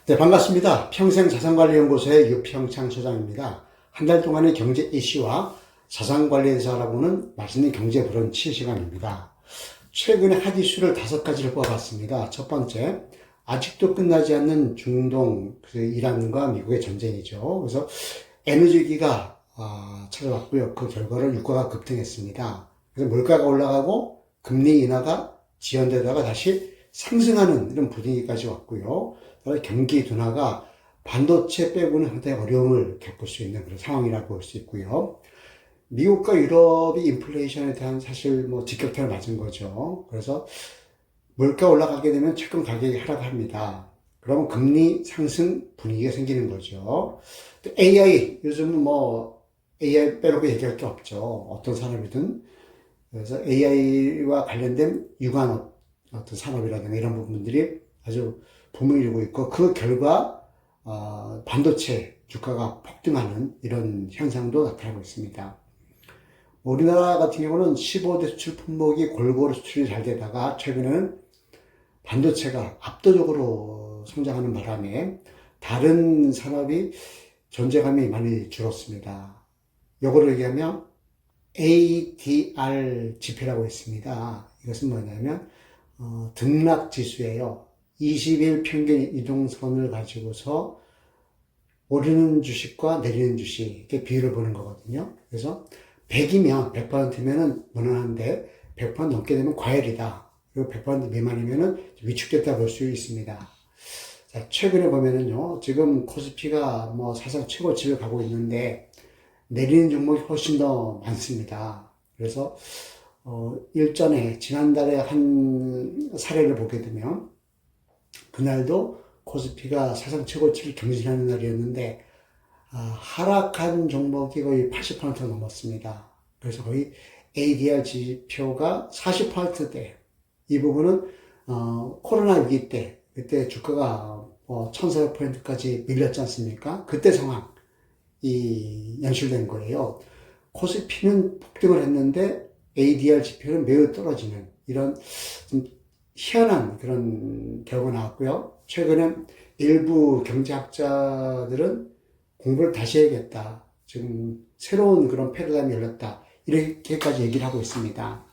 네, 반갑습니다. 평생자산관리연구소의 유평창 소장입니다. 한 달 동안의 경제 이슈와 자산관리에 대해서 알아보는 맛있는 경제 브런치 시간입니다. 최근에 핫 이슈를 5가지를 뽑아봤습니다. 첫 번째, 아직도 끝나지 않는 중동, 이란과 미국의 전쟁이죠. 그래서 에너지위기가 찾아왔고요. 그 결과로 유가가 급등했습니다. 그래서 물가가 올라가고 금리 인하가 지연되다가 다시 상승하는 이런 분위기까지 왔고요. 경기 둔화가 반도체 빼고는 상당히 어려움을 겪을 수 있는 그런 상황이라고 볼 수 있고요. 미국과 유럽이 인플레이션에 대한 사실 직격탄을 맞은 거죠. 그래서 물가 올라가게 되면 채권 가격이 하락합니다. 그러면 금리 상승 분위기가 생기는 거죠. AI, 요즘은 AI 빼놓고 얘기할 게 없죠. 어떤 산업이든. 그래서 AI와 관련된 유관 어떤 산업이라든가 이런 부분들이 아주 붐을 이루고 있고, 그 결과 반도체 주가가 폭등하는 이런 현상도 나타나고 있습니다. 우리나라 같은 경우는 15대 수출 품목이 골고루 수출이 잘 되다가 최근에는 반도체가 압도적으로 성장하는 바람에 다른 산업이 존재감이 많이 줄었습니다. 요거를 얘기하면 ADR 지표라고 있습니다. 이것은 뭐냐면 등락 지수예요. 20일 평균 이동선을 가지고서 오르는 주식과 내리는 주식의 비율을 보는 거거든요. 그래서 100이면, 100%면은 무난한데 100% 넘게 되면 과열이다. 그리고 100% 미만이면은 위축됐다 볼 수 있습니다. 자, 최근에 보면은요, 지금 코스피가 사상 최고치를 가고 있는데 내리는 종목이 훨씬 더 많습니다. 그래서 일전에 지난달에 한 사례를 보게 되면 그날도 코스피가 사상 최고치를 경신하는 날이었는데 하락한 종목이 거의 80% 넘었습니다. 그래서 거의 ADR 지표가 40%대. 이 부분은 코로나 위기 때 그때 주가가 1400%까지 밀렸지 않습니까? 그때 상황이 연출된 거예요. 코스피는 폭등을 했는데 ADR 지표는 매우 떨어지는 이런 좀 희한한 그런 결과가 나왔고요. 최근에 일부 경제학자들은 공부를 다시 해야겠다. 지금 새로운 그런 패러다임이 열렸다. 이렇게까지 얘기를 하고 있습니다.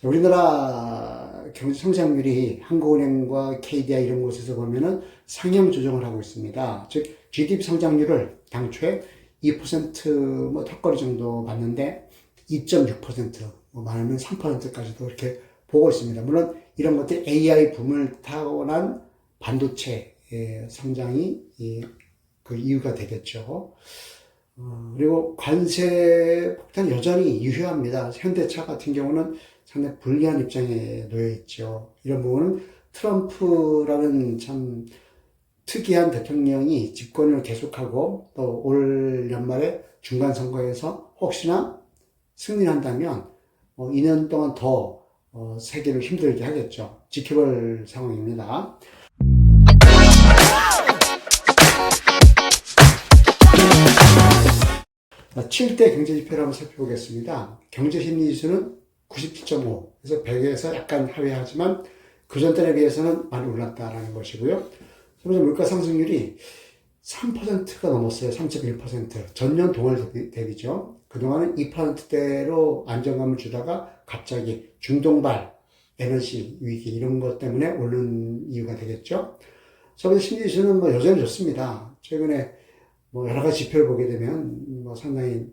우리나라 경제 성장률이 한국은행과 KDI 이런 곳에서 보면은 상향 조정을 하고 있습니다. 즉, GDP 성장률을 당초에 2% 턱걸이 정도 봤는데 2.6%, 많으면 3%까지도 이렇게 보고 있습니다. 물론 이런 것들이 AI 붐을 타고난 반도체의 성장이 그 이유가 되겠죠. 그리고 관세 폭탄 여전히 유효합니다. 현대차 같은 경우는 상당히 불리한 입장에 놓여 있죠. 이런 부분은 트럼프라는 참 특이한 대통령이 집권을 계속하고 또 올 연말에 중간선거에서 혹시나 승리를 한다면 2년 동안 더 세계를 힘들게 하겠죠. 지켜볼 상황입니다. 7대 경제지표를 한번 살펴보겠습니다. 경제심리지수는 97.5, 그래서 100에서 약간 하회하지만 그 전달에 비해서는 많이 올랐다라는 것이고요. 그래서 물가 상승률이 3%가 넘었어요. 3.1%. 전년 동월 대비죠. 그동안은 2%대로 안정감을 주다가 갑자기 중동발, 에너지 위기 이런 것 때문에 오른 이유가 되겠죠. 서울의 심리지수는 여전히 좋습니다. 최근에 여러 가지 지표를 보게 되면 상당히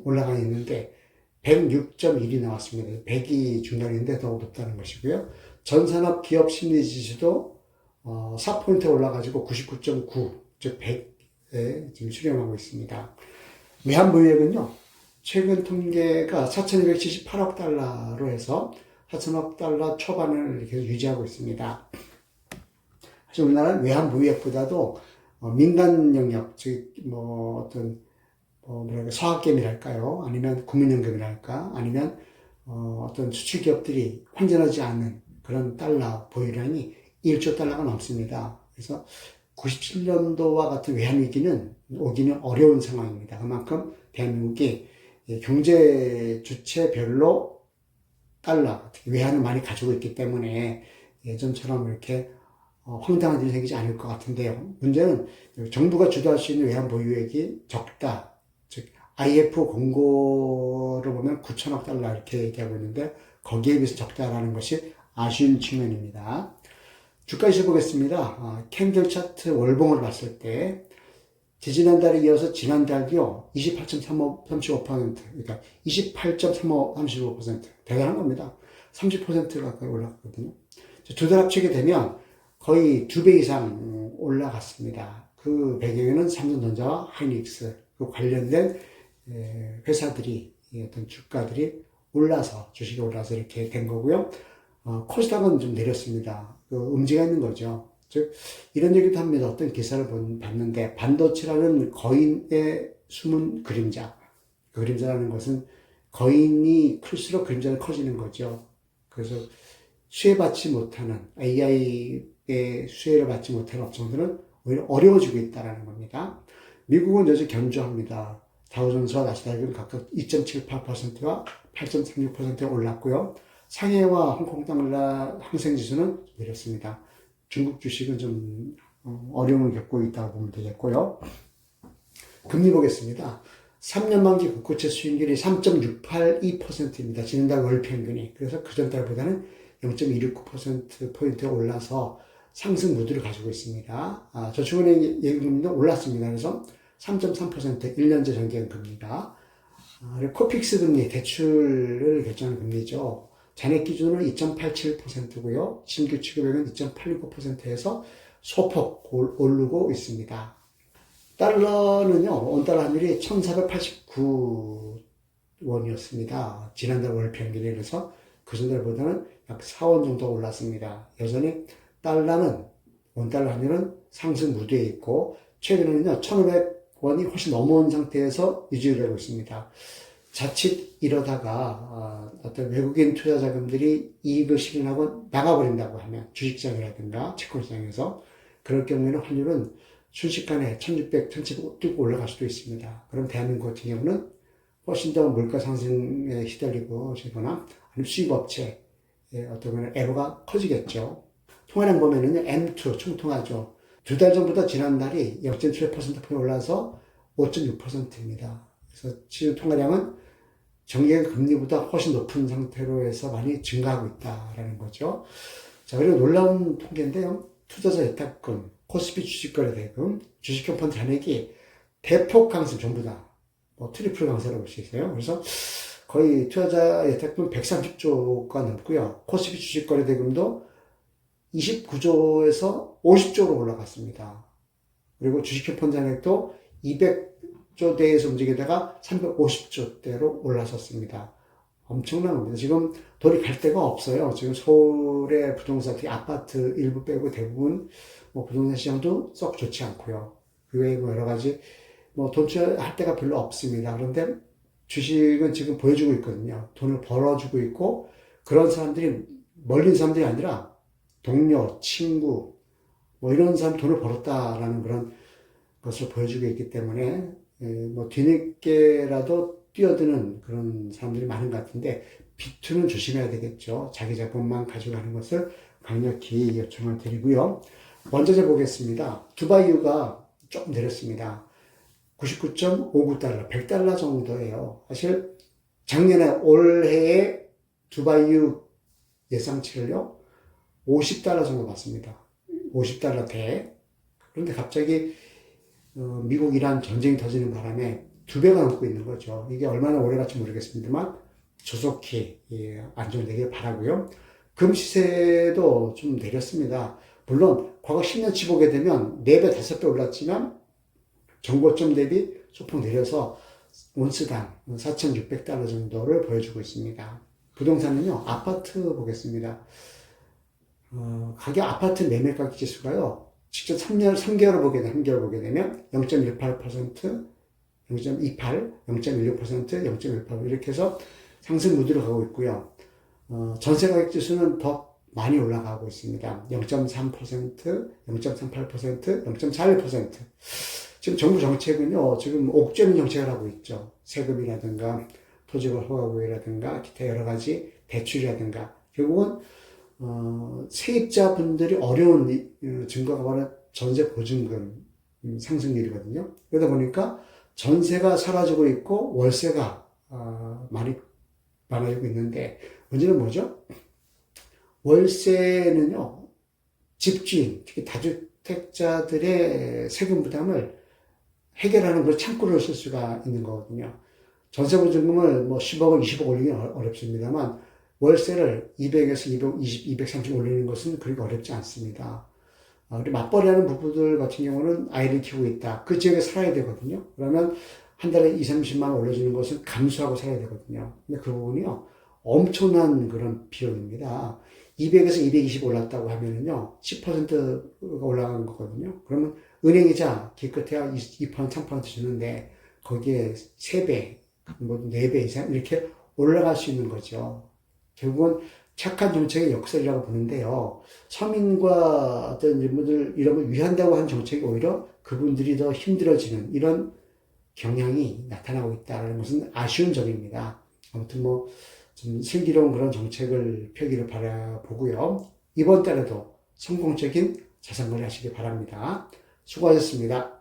올라가 있는데 106.1이 나왔습니다. 100이 중간인데 더 높다는 것이고요. 전산업 기업 심리지수도 4포인트 올라가지고 99.9, 즉 100에 지금 수렴하고 있습니다. 외환보유액은요, 최근 통계가 4,278억 달러로 해서 4천억 달러 초반을 계속 유지하고 있습니다. 사실 우리나라는 외환보유액보다도 민간 영역, 즉 서학개미랄까요? 아니면 국민연금이랄까? 아니면 어떤 수출 기업들이 환전하지 않는 그런 달러 보유량이 1조 달러가 넘습니다. 그래서 97년도와 같은 외환위기는 오기는 어려운 상황입니다. 그만큼 대한민국이 경제 주체별로 달러, 외환을 많이 가지고 있기 때문에 예전처럼 이렇게 황당한 일이 생기지 않을 것 같은데요. 문제는 정부가 주도할 수 있는 외환 보유액이 적다. 즉 IF 공고를 보면 9천억 달러 이렇게 얘기하고 있는데 거기에 비해서 적다라는 것이 아쉬운 측면입니다. 주가지수 보겠습니다. 캔들 차트 월봉을 봤을 때 지지난달에 이어서 지난달도요 28.35% 그러니까 28.35 35% 대단한 겁니다. 30% 가까이 올라갔거든요. 두 달 합치게 되면 거의 2배 이상 올라갔습니다. 그 배경에는 삼성전자와 하이닉스 그 관련된 회사들이 어떤 주가들이 올라서 주식이 올라서 이렇게 된 거고요. 코스닥은 좀 내렸습니다. 그 음지가 있는 거죠. 즉 이런 얘기도 합니다. 어떤 기사를 봤는데 반도체라는 거인의 숨은 그림자. 그 그림자라는 것은 거인이 클수록 그림자는 커지는 거죠. 그래서 수혜받지 못하는 AI의 수혜를 받지 못하는 업종들은 오히려 어려워지고 있다는 겁니다. 미국은 여전히 견조합니다. 다우존스와 나스닥은 각각 2.78%와 8.36%에 올랐고요. 상해와 홍콩 달러 항생지수는 내렸습니다. 중국 주식은 좀 어려움을 겪고 있다고 보면 되겠고요. 금리 보겠습니다. 3년 만기 국고채 수익률이 3.682%입니다. 지난달 월 평균이. 그래서 그전달보다는 0.269%포인트에 올라서 상승 무드를 가지고 있습니다. 저축은행 예금금리도 올랐습니다. 그래서 3.3% 1년제 정기금리가. 그리고 코픽스 금리, 대출을 결정하는 금리죠. 잔액 기준으로 2.87%고요. 신규 취급액은 2.869%에서 소폭 오르고 있습니다. 달러는요, 원달러 환율이 1489원이었습니다. 지난달 월 평균에 그래서 그 전달보다는 약 4원 정도 올랐습니다. 여전히 달러는, 원달러 환율은 상승 무드에 있고, 최근에는요, 1500원이 훨씬 넘어온 상태에서 유지되고 있습니다. 자칫 이러다가 어떤 외국인 투자 자금들이 이익을 실현하고 나가버린다고 하면 주식시장이라든가 채권시장에서 그럴 경우에는 환율은 순식간에 1600, 1700 뚝 올라갈 수도 있습니다. 그럼 대한민국 같은 경우는 훨씬 더 물가 상승에 시달리고 지거나 아니면 수입업체의 어떤 애로가 커지겠죠. 통화량 보면은 M2 총통화죠. 두 달 전보다 지난달이 0.7%포인트 올라서 5.6%입니다. 그래서 지금 통화량은 정기적 금리보다 훨씬 높은 상태로 해서 많이 증가하고 있다라는 거죠. 자, 그리고 놀라운 통계인데요. 투자자 예탁금, 코스피 주식거래대금, 주식형펀드 잔액이 대폭 강세 전부 다. 트리플 강세라고 볼 수 있어요. 그래서 거의 투자자 예탁금 130조가 넘고요. 코스피 주식거래대금도 29조에서 50조로 올라갔습니다. 그리고 주식형펀드 잔액도 200조대에서 움직이다가 350조대로 올라섰습니다. 엄청난 겁니다. 지금 돈이 갈 데가 없어요. 지금 서울의 부동산, 특히 아파트 일부 빼고 대부분 부동산 시장도 썩 좋지 않고요. 그 외에 여러 가지 돈 투자할 데가 별로 없습니다. 그런데 주식은 지금 보여주고 있거든요. 돈을 벌어주고 있고 그런 사람들이 멀린 사람들이 아니라 동료, 친구 이런 사람 돈을 벌었다라는 그런 것을 보여주고 있기 때문에 뒤늦게라도 뛰어드는 그런 사람들이 많은 것 같은데 비투는 조심해야 되겠죠. 자기 자본만 가져가는 것을 강력히 요청을 드리고요. 원자재 보겠습니다. 두바이유가 조금 내렸습니다. 99.59달러, 100달러 정도예요. 사실 작년에 올해의 두바이유 예상치를요 50달러 정도 봤습니다. 50달러대. 그런데 갑자기 미국 이란 전쟁이 터지는 바람에 2배가 넘고 있는 거죠. 이게 얼마나 오래 갈지 모르겠습니다만 조속히 안정되길 바라고요. 금 시세도 좀 내렸습니다. 물론 과거 10년치 보게 되면 4배, 5배 올랐지만 정고점 대비 소폭 내려서 온스당 4,600달러 정도를 보여주고 있습니다. 부동산은요, 아파트 보겠습니다. 가격 아파트 매매가격 지수가요, 직접 3개월을 보게 되면 0.18%, 0.28, 0.16%, 0.18 이렇게 해서 상승 무드로 가고 있고요. 전세 가격 지수는 더 많이 올라가고 있습니다. 0.3%, 0.38%, 0.41%. 지금 정부 정책은요, 지금 옥죄는 정책을 하고 있죠. 세금이라든가 토지벌 허가구이라든가 기타 여러 가지 대출이라든가 결국은 세입자분들이 어려운 증거가 바로 전세 보증금 상승률이거든요. 그러다 보니까 전세가 사라지고 있고 월세가 많이 많아지고 있는데 문제는 뭐죠? 월세는요, 집주인, 특히 다주택자들의 세금 부담을 해결하는 그런 창구를 쓸 수가 있는 거거든요. 전세보증금을 뭐 10억을 20억 올리기는 어렵습니다만 월세를 200에서 220, 230 올리는 것은 그렇게 어렵지 않습니다. 우리 맞벌이하는 부부들 같은 경우는 아이를 키우고 있다. 그 지역에 살아야 되거든요. 그러면 한 달에 2, 30만 원 올려주는 것은 감수하고 살아야 되거든요. 근데 그 부분이요, 엄청난 그런 비용입니다. 200에서 220 올랐다고 하면은요, 10%가 올라간 거거든요. 그러면 은행이자 기껏해야 2%, 3% 주는데 거기에 3배, 뭐 4배 이상 이렇게 올라갈 수 있는 거죠. 결국은 착한 정책의 역설이라고 보는데요. 서민과 어떤 인물들 이런 걸 위한다고 한 정책이 오히려 그분들이 더 힘들어지는 이런 경향이 나타나고 있다는 것은 아쉬운 점입니다. 아무튼 뭐 좀 슬기로운 그런 정책을 펴기를 바라보고요. 이번 달에도 성공적인 자산관리 하시기 바랍니다. 수고하셨습니다.